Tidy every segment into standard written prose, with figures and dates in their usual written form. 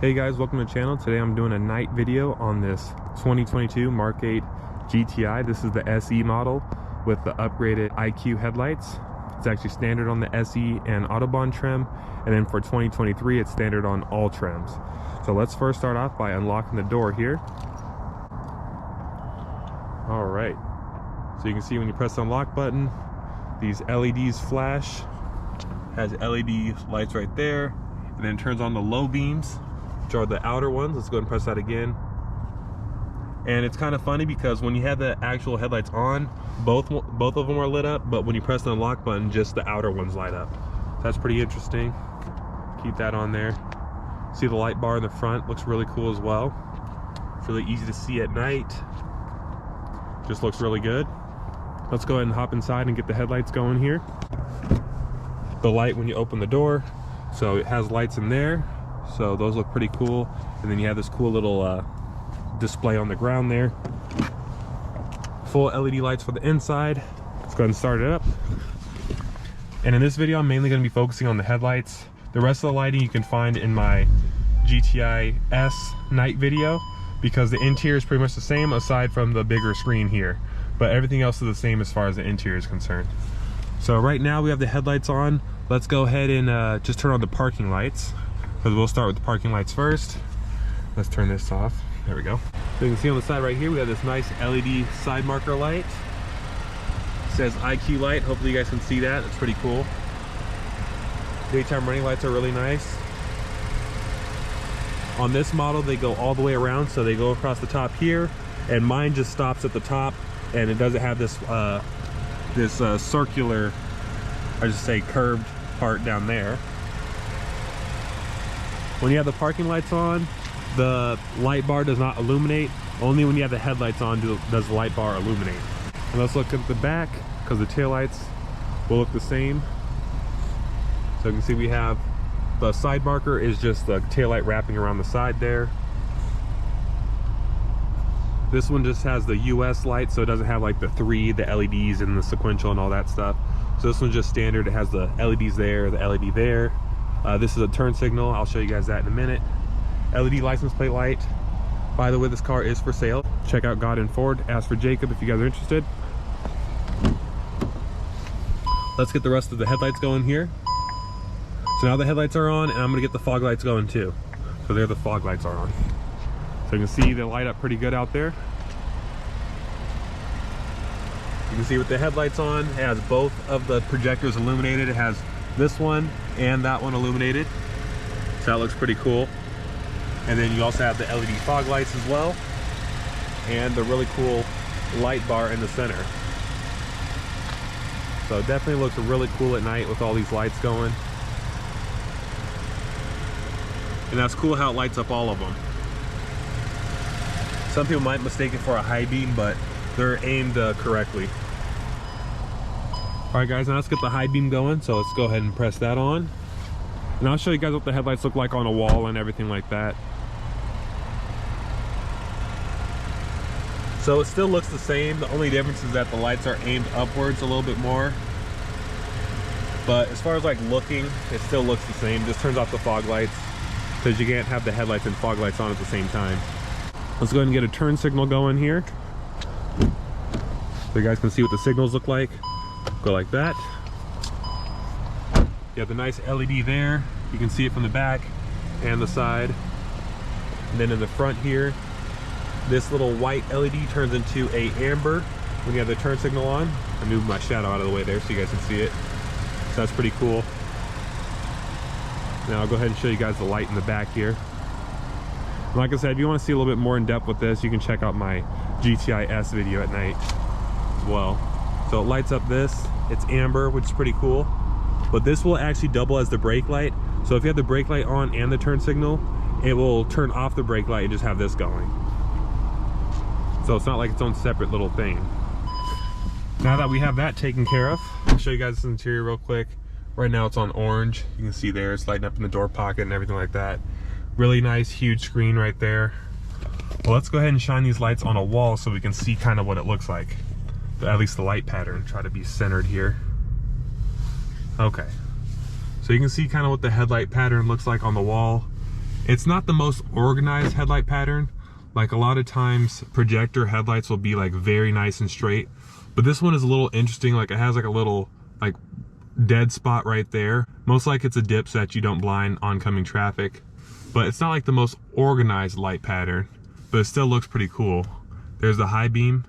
Hey guys, welcome to the channel. Today I'm doing a night video on this 2022 MK8 GTI. This is the SE model with the upgraded IQ headlights. It's actually standard on the SE and Autobahn trim, and then for 2023 it's standard on all trims. So let's first start off by unlocking the door here. All right, so you can see when you press the unlock button, these LEDs flash. Has LED lights right there, and then turns on the low beams, which are the outer ones. Let's go ahead and press that again. And it's kind of funny because when you have the actual headlights on, both of them are lit up, but when you press the unlock button, just the outer ones light up. So that's pretty interesting. Keep that on there. See the light bar in the front, looks really cool as well. It's really easy to see at night. Just looks really good. Let's go ahead and hop inside and get the headlights going here. The light when you open the door, so it has lights in there, so those look pretty cool. And then you have this cool little display on the ground there. Full LED lights for the inside. Let's go ahead and start it up. And in this video I'm mainly going to be focusing on the headlights. The rest of the lighting you can find in my GTI S night video, because the interior is pretty much the same aside from the bigger screen here, but everything else is the same as far as the interior is concerned. So right now we have the headlights on. Let's go ahead and just turn on the parking lights, because we'll start with the parking lights first. Let's turn this off. There we go. So you can see on the side right here we have this nice LED side marker light. It says IQ light. Hopefully you guys can see that. It's pretty cool. Daytime running lights are really nice. On this model they go all the way around, so they go across the top here, and mine just stops at the top, and it doesn't have this circular, I just say curved part down there. When you have the parking lights on, the light bar does not illuminate. Only when you have the headlights on does the light bar illuminate. And let's look at the back, because the taillights will look the same. So you can see we have the side marker is just the taillight wrapping around the side there. This one just has the US light, so it doesn't have like the LEDs and the sequential and all that stuff. So this one's just standard. It has the LEDs there, the LED there. This is a turn signal. I'll show you guys that in a minute. LED license plate light. By the way, this car is for sale. Check out God and Ford. Ask for Jacob if you guys are interested. Let's get the rest of the headlights going here. So now the headlights are on, and I'm gonna get the fog lights going too. So there the fog lights are on. So you can see they light up pretty good out there. You can see with the headlights on, it has both of the projectors illuminated. It has this one and that one illuminated. So that looks pretty cool. And then you also have the LED fog lights as well, and the really cool light bar in the center. So it definitely looks really cool at night with all these lights going. And that's cool how it lights up all of them. Some people might mistake it for a high beam, but they're aimed correctly. All right guys, now let's get the high beam going. So let's go ahead and press that on. And I'll show you guys what the headlights look like on a wall and everything like that. So it still looks the same. The only difference is that the lights are aimed upwards a little bit more. But as far as like looking, it still looks the same. Just turns off the fog lights, because you can't have the headlights and fog lights on at the same time. Let's go ahead and get a turn signal going here, so you guys can see what the signals look like. Go like that. You have the nice LED there. You can see it from the back and the side. And then in the front here, this little white LED turns into a amber when you have the turn signal on. I moved my shadow out of the way there so you guys can see it. So that's pretty cool. Now I'll go ahead and show you guys the light in the back here. And like I said, if you want to see a little bit more in depth with this, you can check out my GTI S video at night as well. So it lights up this. It's amber, which is pretty cool. But this will actually double as the brake light. So if you have the brake light on and the turn signal, it will turn off the brake light and just have this going. So it's not like its own separate little thing. Now that we have that taken care of, I'll show you guys the interior real quick. Right now it's on orange. You can see there, it's lighting up in the door pocket and everything like that. Really nice, huge screen right there. Well, let's go ahead and shine these lights on a wall so we can see kind of what it looks like. At least the light pattern. Try to be centered here. Okay. So you can see kind of what the headlight pattern looks like on the wall. It's not the most organized headlight pattern. Like a lot of times projector headlights will be like very nice and straight, but this one is a little interesting. Like it has like a little like dead spot right there. Most like it's a dip so that you don't blind oncoming traffic, but it's not like the most organized light pattern, but it still looks pretty cool. There's the high beam.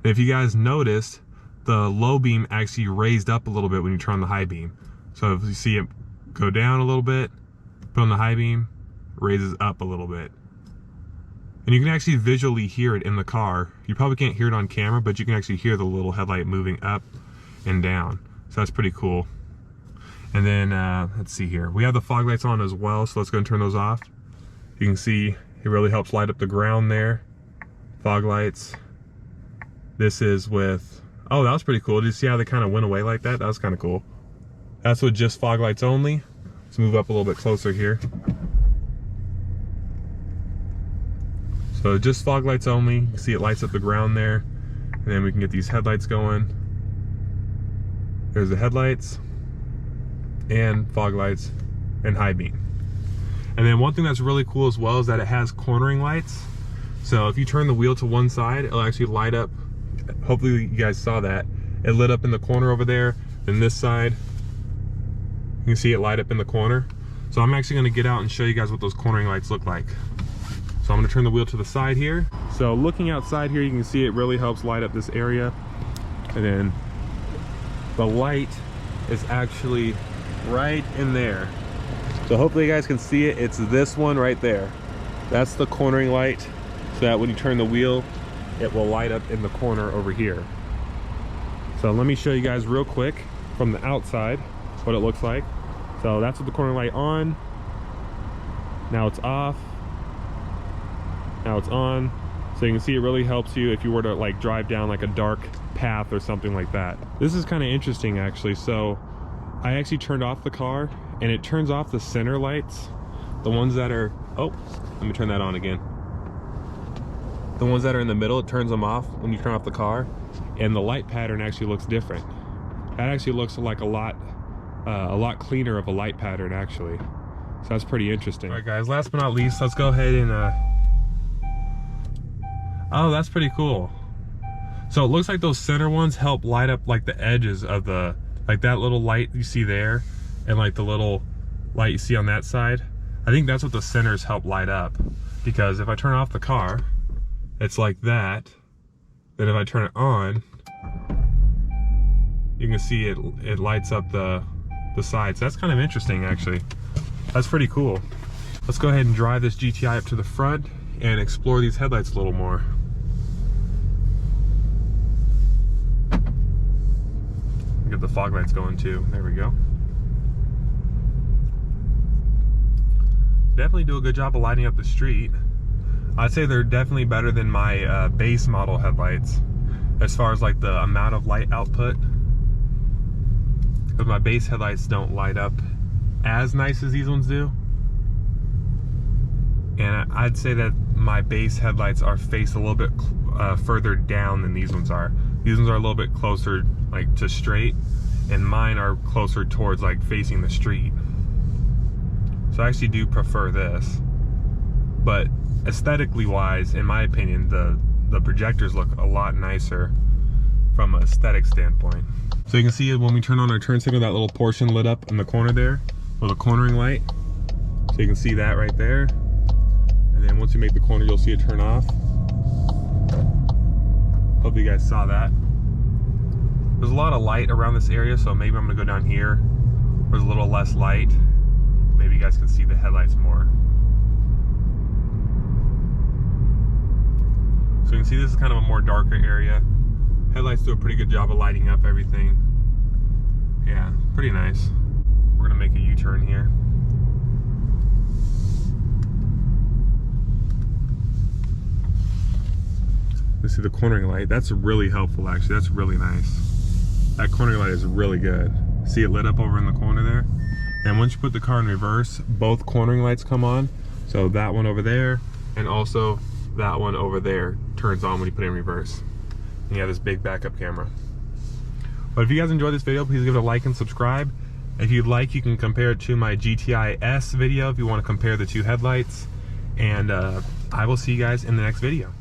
And if you guys noticed, the low beam actually raised up a little bit when you turn on the high beam. So if you see it go down a little bit, put on the high beam, raises up a little bit. And you can actually visually hear it in the car. You probably can't hear it on camera, but you can actually hear the little headlight moving up and down. So that's pretty cool. And then let's see here. We have the fog lights on as well, so let's go and turn those off. You can see it really helps light up the ground there. Fog lights. This is with, oh, that was pretty cool. Did you see how they kind of went away like that? That was kind of cool. That's with just fog lights only. Let's move up a little bit closer here. So just fog lights only. You can see it lights up the ground there. And then we can get these headlights going. There's the headlights and fog lights and high beam. And then one thing that's really cool as well is that it has cornering lights. So if you turn the wheel to one side, it'll actually light up. Hopefully you guys saw that. It lit up in the corner over there. Then this side, you can see it light up in the corner. So I'm actually gonna get out and show you guys what those cornering lights look like. So I'm gonna turn the wheel to the side here. So looking outside here, you can see it really helps light up this area. And then the light is actually right in there. So hopefully you guys can see it. It's this one right there. That's the cornering light, so that when you turn the wheel, it will light up in the corner over here. So let me show you guys real quick from the outside what it looks like. So that's with the corner light on. Now it's off. Now it's on. So you can see it really helps you if you were to like drive down like a dark path or something like that. This is kind of interesting actually. So I actually turned off the car and it turns off the center lights. The ones that are, oh, let me turn that on again. The ones that are in the middle, it turns them off when you turn off the car, and the light pattern actually looks different. That actually looks like a lot cleaner of a light pattern actually. So that's pretty interesting. All right guys, last but not least, let's go ahead and, oh, that's pretty cool. So it looks like those center ones help light up like the edges of the, like that little light you see there, and like the little light you see on that side. I think that's what the centers help light up, because if I turn off the car, it's like that. Then if I turn it on, you can see it lights up the sides. That's kind of interesting actually. That's pretty cool. Let's go ahead and drive this GTI up to the front and explore these headlights a little more. Get the fog lights going too. There we go. Definitely do a good job of lighting up the street. I'd say they're definitely better than my base model headlights as far as like the amount of light output, because my base headlights don't light up as nice as these ones do. And I'd say that my base headlights are faced a little bit further down than these ones are. These ones are a little bit closer like to straight, and mine are closer towards like facing the street. So I actually do prefer this. But aesthetically wise, in my opinion, the projectors look a lot nicer from an aesthetic standpoint. So you can see when we turn on our turn signal, that little portion lit up in the corner there with a cornering light. So you can see that right there. And then once you make the corner, you'll see it turn off. Hope you guys saw that. There's a lot of light around this area, so maybe I'm gonna go down here where there's a little less light. Maybe you guys can see the headlights more. So you can see this is kind of a more darker area. Headlights do a pretty good job of lighting up everything. Yeah, pretty nice. We're gonna make a U-turn here. You see the cornering light. That's really helpful actually. That's really nice. That cornering light is really good. See it lit up over in the corner there? And once you put the car in reverse, both cornering lights come on. So that one over there, and also that one over there turns on when you put it in reverse. And you have this big backup camera. But if you guys enjoyed this video, please give it a like and subscribe. If you'd like, you can compare it to my GTI S video if you want to compare the two headlights. And I will see you guys in the next video.